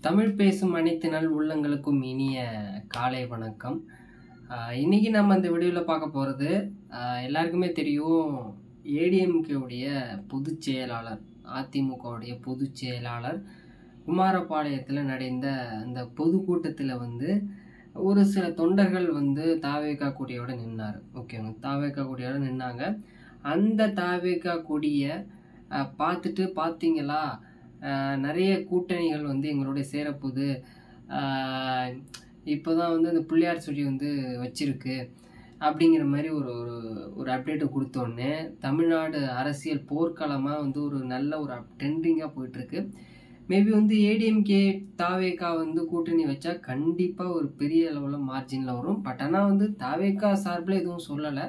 தமிழ் பேசும் அனைத்து நல் உள்ளங்களுக்கும் இனிய காலை வணக்கம். இன்னைக்கு நம்ம இந்த வீடியோவில் பார்க்க போகிறது எல்லாருக்குமே தெரியும். ஏடிஎம்கேவுடைய பொதுச் செயலாளர், அதிமுகவுடைய பொதுச் செயலாளர் குமாரபாளையத்தில் நடந்த அந்த பொதுக்கூட்டத்தில் ஒரு சில தொண்டர்கள் தாவேகா கொடியோட நின்னார். ஓகேங்க, தாவேகா கொடியோட நின்னாங்க. அந்த தாவேகா கொடியை பார்த்துட்டு பார்த்தீங்களா, நிறைய கூட்டணிகள் எங்களுடைய சேரப்போகுது, இப்போ தான் அந்த பிள்ளையார் சொல்லி வச்சிருக்கு அப்படிங்கிற மாதிரி ஒரு ஒரு அப்டேட்டை கொடுத்தோடனே தமிழ்நாடு அரசியல் போர்க்களமாக ஒரு நல்ல ஒரு ட்ரெண்டிங்காக போயிட்டுருக்கு. மேபி ஏடிஎம்கே தாவேகா கூட்டணி வச்சா கண்டிப்பாக ஒரு பெரிய அளவில் மார்ஜினில் வரும். பட் ஆனால் தாவேகா சார்பில் எதுவும் சொல்லலை.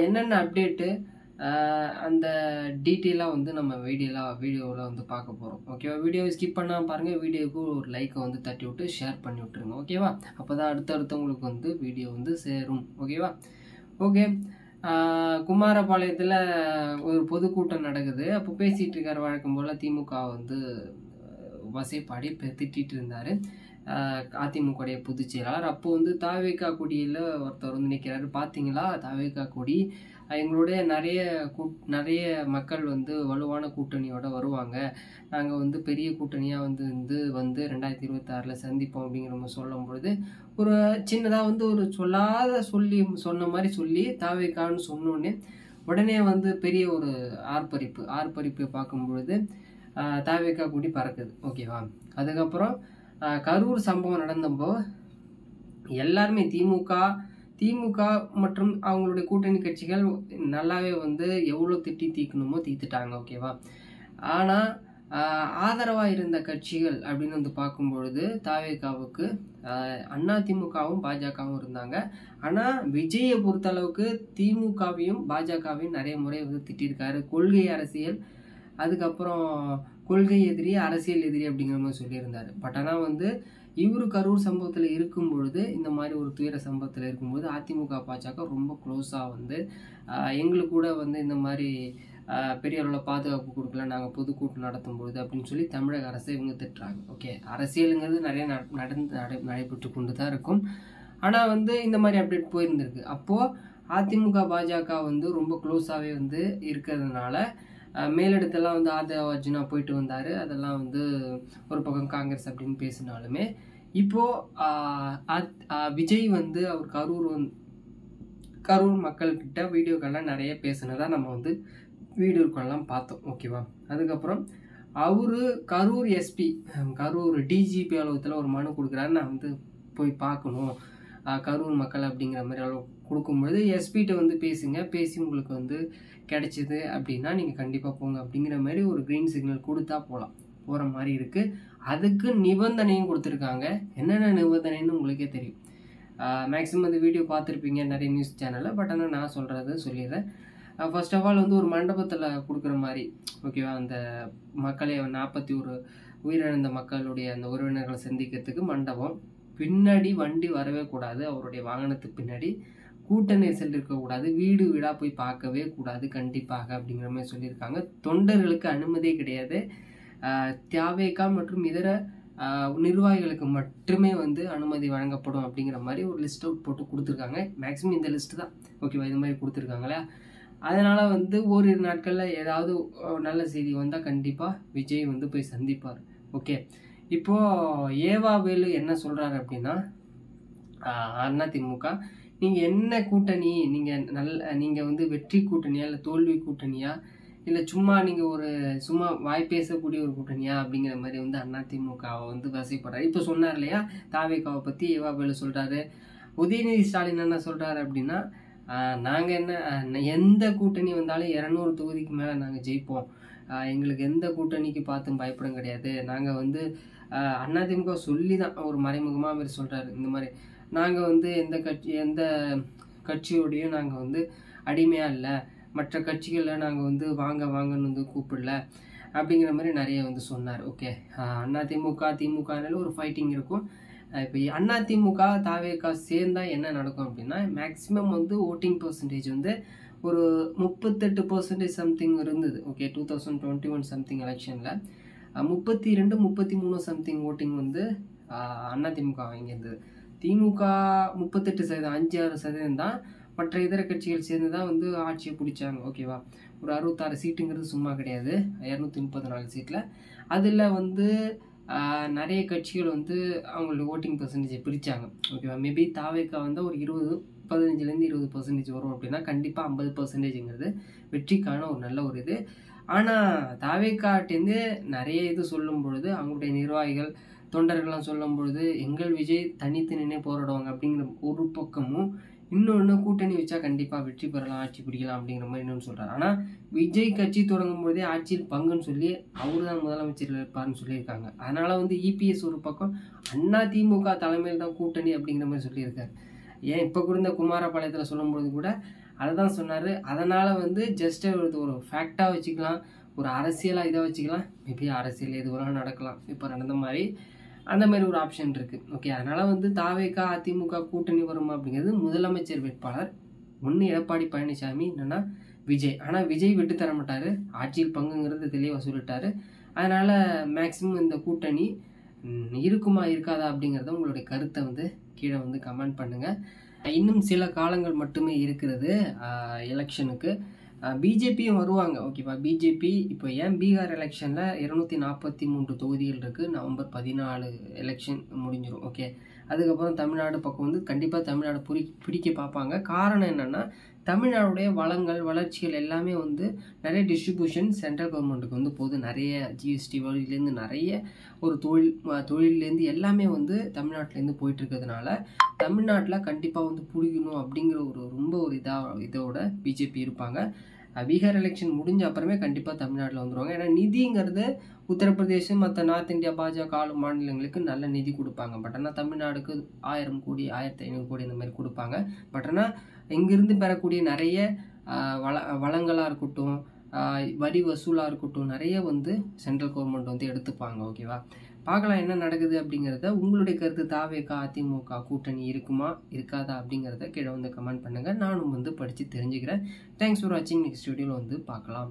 என்னென்ன அப்டேட்டு அந்த டீட்டெயிலாக நம்ம வீடியோவில் பார்க்க போகிறோம். ஓகேவா? வீடியோவை ஸ்கிப் பண்ணாமல் பாருங்கள். வீடியோவுக்கு ஒரு லைக்கை தட்டி விட்டு ஷேர் பண்ணி விட்டுருங்க. ஓகேவா? அப்போ தான் அடுத்தடுத்தவங்களுக்கு வீடியோ சேரும். ஓகேவா? ஓகே. குமாரபாளையத்தில் ஒரு பொதுக்கூட்டம் நடக்குது. அப்போ பேசிகிட்டு இருக்கார் வழக்கம் போல். திமுக வசைப்பாடி திட்டிகிட்டு இருந்தார் அதிமுகவுடைய பொதுச் செயலாளர். அப்போ தாவேகா கொடியில் ஒருத்தர் நிற்கிறாரு. பார்த்தீங்களா, தாவேகா கொடி எங்களுடைய நிறைய மக்கள் வலுவான கூட்டணியோட வருவாங்க, நாங்கள் பெரிய கூட்டணியாக வந்து 2026 சந்திப்போம் அப்படிங்கிற மாதிரி சொல்லும் பொழுது ஒரு சின்னதாக ஒரு சொன்ன மாதிரி சொல்லி தாவேகான்னு சொன்னோடனே உடனே பெரிய ஒரு ஆர்ப்பரிப்பு பார்க்கும்பொழுது தாவேகா கூடி பறக்குது. ஓகேவா? அதுக்கப்புறம் கரூர் சம்பவம் நடந்தப்போ எல்லாருமே திமுக மற்றும் அவங்களுடைய கூட்டணி கட்சிகள் நல்லாவே எவ்வளோ தீக்கணுமோ தீத்துட்டாங்க. ஓகேவா? ஆனால் ஆதரவாக இருந்த கட்சிகள் அப்படின்னு பார்க்கும்பொழுது தாவேகாவுக்கு அதிமுகவும் பாஜகவும் இருந்தாங்க. ஆனால் விஜயை பொறுத்தளவுக்கு திமுகவையும் பாஜகவையும் நிறைய முறை திட்டிருக்காரு. கொள்கை அரசியல், அதுக்கப்புறம் கொள்கை எதிரி, அரசியல் எதிரி அப்படிங்கிற மாதிரி சொல்லியிருந்தார். பட் ஆனால் இவரு கரூர் சம்பவத்தில் இருக்கும் பொழுது, இந்த மாதிரி ஒரு துயர சம்பவத்தில் இருக்கும்போது அதிமுக பாஜக ரொம்ப க்ளோஸாக எங்களுக்கு கூட இந்த மாதிரி பெரிய அளவில் பாதுகாப்பு கொடுக்கல, நாங்கள் பொதுக்கூட்டம் நடத்தும் பொழுது அப்படின்னு சொல்லி தமிழக அரசை இவங்க திட்டுறாங்க. ஓகே, அரசியலுங்கிறது நிறைய நடைபெற்று கொண்டு தான் இருக்கும். ஆனால் இந்த மாதிரி அப்டேட் போயிருந்திருக்கு. அப்போது அதிமுக பாஜக ரொம்ப க்ளோஸாகவே இருக்கிறதுனால மேலிடத்தெல்லாம் ஆதவ அர்ஜுனா போயிட்டு வந்தார். அதெல்லாம் ஒரு பக்கம் காங்கிரஸ் அப்படின்னு பேசினாலுமே இப்போது விஜய் அவர் கரூர் மக்கள்கிட்ட வீடியோக்கெல்லாம் நிறைய பேசுனதாக நம்ம வீடியோக்கெல்லாம் பார்த்தோம். ஓகேவா? அதுக்கப்புறம் அவரு கரூர் எஸ்பி, கரூர் டிஜிபி அலுவலகத்தில் ஒரு மனு கொடுக்குறாரு, நான் போய் பார்க்கணும் கரூர் மக்கள் அப்படிங்கிற மாதிரி அளவு கொடுக்கும்பொழுது எஸ்பிகிட்ட பேசி உங்களுக்கு கிடைச்சிது அப்படின்னா நீங்கள் கண்டிப்பாக போங்க அப்படிங்கிற மாதிரி ஒரு க்ரீன் சிக்னல் கொடுத்தா போகிற மாதிரி இருக்குது. அதுக்கு நிபந்தனையும் கொடுத்துருக்காங்க. என்னென்ன நிபந்தனைன்னு உங்களுக்கே தெரியும். மேக்ஸிமம் அந்த வீடியோ பார்த்துருப்பீங்க நிறைய நியூஸ் சேனலில். பட் ஆனால் நான் சொல்லிடுறேன். ஃபர்ஸ்ட் ஆஃப் ஆல் ஒரு மண்டபத்தில் கொடுக்குற மாதிரி. ஓகேவா? அந்த மக்களை 41 உயிரிழந்த மக்களுடைய அந்த உறவினர்களை சந்திக்கிறதுக்கு மண்டபம், பின்னாடி வண்டி வரவே கூடாது, அவருடைய வாகனத்துக்கு பின்னாடி கூட்ட நெரிசல் இருக்கக்கூடாது, வீடு வீடாக போய் பார்க்கவே கூடாது கண்டிப்பாக அப்படிங்கிற மாதிரி சொல்லியிருக்காங்க. தொண்டர்களுக்கு அனுமதியே கிடையாது. தாவேகா மற்றும் இதர நிர்வாகிகளுக்கு மட்டுமே அனுமதி வழங்கப்படும் அப்படிங்கிற மாதிரி ஒரு லிஸ்ட் அவுட் போட்டு கொடுத்துருக்காங்க. மேக்ஸிமம் இந்த லிஸ்ட்டு தான். ஓகேவா? இது மாதிரி கொடுத்துருக்காங்களே. அதனால் ஓரிரு நாட்களில் ஏதாவது நல்ல செய்தி வந்தால் கண்டிப்பாக விஜய் போய் சந்திப்பார். ஓகே, இப்போது ஏவா வேலு என்ன சொல்கிறாரு அப்படின்னா, அதிமுக நீங்கள் என்ன கூட்டணி, நீங்கள் வெற்றி கூட்டணியா இல்லை தோல்வி கூட்டணியா இல்லை சும்மா நீங்கள் சும்மா வாய் பேசக்கூடிய ஒரு கூட்டணியா அப்படிங்கிற மாதிரி அதிமுகவை வசைப்படுறாரு. இப்போ சொன்னார் இல்லையா தாவேகாவை பற்றி ஏவா வேலு சொல்கிறாரு. உதயநிதி ஸ்டாலின் என்ன சொல்கிறாரு அப்படின்னா, நாங்கள் எந்த கூட்டணி வந்தாலும் 200 தொகுதிக்கு மேலே நாங்கள் ஜெயிப்போம், எங்களுக்கு எந்த கூட்டணிக்கு பார்த்தும் பயப்படம் கிடையாது, நாங்கள் அதிமுக சொல்லி தான் ஒரு மறைமுகமாக மாதிரி சொல்கிறாரு. இந்த மாதிரி நாங்கள் எந்த கட்சியோடையும் நாங்கள் அடிமையாக இல்லை, மற்ற கட்சிகளில் நாங்கள் வாங்கன்னு கூப்பிடல அப்படிங்கிற மாதிரி நிறைய சொன்னார். ஓகே, திமுகனால ஒரு ஃபைட்டிங் இருக்கும். இப்போ அதிமுக தாவேகா சேர்ந்தா என்ன நடக்கும் அப்படின்னா, மேக்ஸிமம் ஓட்டிங் பர்சன்டேஜ் ஒரு 38% சம்திங் இருந்தது. ஓகே, 2021 சம்திங் எலெக்ஷனில் 32 33 சம்திங் ஓட்டிங் வந்து அதிமுக வாங்கியிருந்தது. திமுக 38%, 5-6% தான். மற்ற இதர கட்சிகள் சேர்ந்து தான் வந்து ஆட்சியை பிடிச்சாங்க. ஓகேவா? ஒரு 66 சீட்டுங்கிறது சும்மா கிடையாது. 234 சீட்டில் அதில் வந்து நிறைய கட்சிகள் வந்து அவங்களோட ஓட்டிங் பர்சன்டேஜை பிரித்தாங்க. ஓகேவா? மேபி தாவேக்கா வந்து ஒரு 15-20% வரும் அப்படின்னா கண்டிப்பாக 50%ங்கிறது வெற்றிக்கான ஒரு நல்ல ஒரு இது. ஆனால் தாவேக்காட்டேருந்து நிறைய இது சொல்லும் பொழுது அவங்களுடைய நிர்வாகிகள் தொண்டர்கள்லாம் சொல்லும் பொழுது எங்கள் விஜய் தனித்து நின்று போராடுவாங்க அப்படிங்கிற ஒரு பக்கமும், இன்னொன்று கூட்டணி வச்சா கண்டிப்பாக வெற்றி பெறலாம், ஆட்சி பிடிக்கலாம் அப்படிங்கிற மாதிரி இன்னொன்று சொல்கிறார். ஆனால் விஜய் கட்சி தொடங்கும் பொழுதே ஆட்சியில் பங்குன்னு சொல்லி அவரு தான் முதலமைச்சர் இருப்பார்னு சொல்லியிருக்காங்க. அதனால் வந்து இபிஎஸ் ஒரு பக்கம் அதிமுக தலைமையில் தான் கூட்டணி அப்படிங்கிற மாதிரி சொல்லியிருக்காரு. ஏன் இப்போ கூட இந்த குமாரபாளையத்தில் சொல்லும்பொழுது கூட அதை தான் சொன்னார். அதனால் வந்து ஜஸ்ட் ஒரு ஃபேக்டாக வச்சுக்கலாம், ஒரு அரசியலாக இதை வச்சுக்கலாம். மேபி அரசியல் எதுவெல்லாம் நடக்கலாம், இப்போ நடந்த மாதிரி அந்த மாதிரி ஒரு ஆப்ஷன் இருக்குது. ஓகே, அதனால் வந்து தாவேக்கா அதிமுக கூட்டணி வருமா அப்படிங்கிறது முதலமைச்சர் வேட்பாளர் ஒன்று எடப்பாடி பழனிசாமி, இல்லைன்னா விஜய். ஆனால் விஜய் விட்டு தர மாட்டார், ஆட்சியில் பங்குங்கிறது தெளிவாக சொல்லிட்டாரு. அதனால் மேக்சிமம் இந்த கூட்டணி இருக்குமா இருக்காதா அப்படிங்கிறத உங்களுடைய கருத்தை வந்து கீழே வந்து கமெண்ட் பண்ணுங்கள். இன்னும் சில காலங்கள் மட்டுமே இருக்கிறது எலெக்ஷனுக்கு. பிஜேபியும் வருவாங்க. ஓகேவா? பிஜேபி இப்போ ஏன் பீகார் எலெக்ஷனில் 243 தொகுதிகள் இருக்குது. நவம்பர் 14 எலெக்ஷன் முடிஞ்சிடும். ஓகே, அதுக்கப்புறம் தமிழ்நாடு பக்கம் வந்து கண்டிப்பாக தமிழ்நாடு பிடிக்க பார்ப்பாங்க. காரணம் என்னென்னா, தமிழ்நாடுடைய வளங்கள் வளர்ச்சிகள் எல்லாமே வந்து நிறைய டிஸ்ட்ரிபியூஷன் சென்ட்ரல் கவர்மெண்ட்டுக்கு வந்து போகுது. நிறைய ஜிஎஸ்டி வழியிலேருந்து நிறைய ஒரு தொழிலேருந்து எல்லாமே வந்து தமிழ்நாட்டிலேருந்து போயிட்டுருக்கிறதுனால தமிழ்நாட்டில் கண்டிப்பாக வந்து பிடிக்கணும் அப்படிங்கிற ரொம்ப ஒரு இதோட பிஜேபி இருப்பாங்க. பீகார் எலெக்ஷன் முடிஞ்ச அப்புறமே கண்டிப்பாக தமிழ்நாட்டில் வந்துடுவாங்க. ஏன்னா நிதிங்கிறது உத்தரப்பிரதேசம் மற்ற நார்த் இந்தியா பாஜக ஆளும் மாநிலங்களுக்கு நல்ல நிதி கொடுப்பாங்க. பட் ஆனால் தமிழ்நாடுக்கு 1000 கோடி 1500 கோடி இந்த மாதிரி கொடுப்பாங்க. பட் ஆனால் இங்கிருந்து பெறக்கூடிய நிறைய வளங்களாக இருக்கட்டும், வரி வசூலாக இருக்கட்டும், நிறைய வந்து சென்ட்ரல் கவர்மெண்ட் வந்து எடுத்துப்பாங்க. ஓகேவா? பார்க்கலாம் என்ன நடக்குது அப்படிங்கிறத. உங்களுடைய கருத்து, தாவேக்கா அதிமுக கூட்டணி இருக்குமா இருக்காதா அப்படிங்கிறத கீழே வந்து கமெண்ட் பண்ணுங்கள். நானும் வந்து படித்து தெரிஞ்சுக்கிறேன். தேங்க்ஸ் ஃபார் வாட்சிங். நெக்ஸ்ட் வீடியோவில் வந்து பார்க்கலாம்.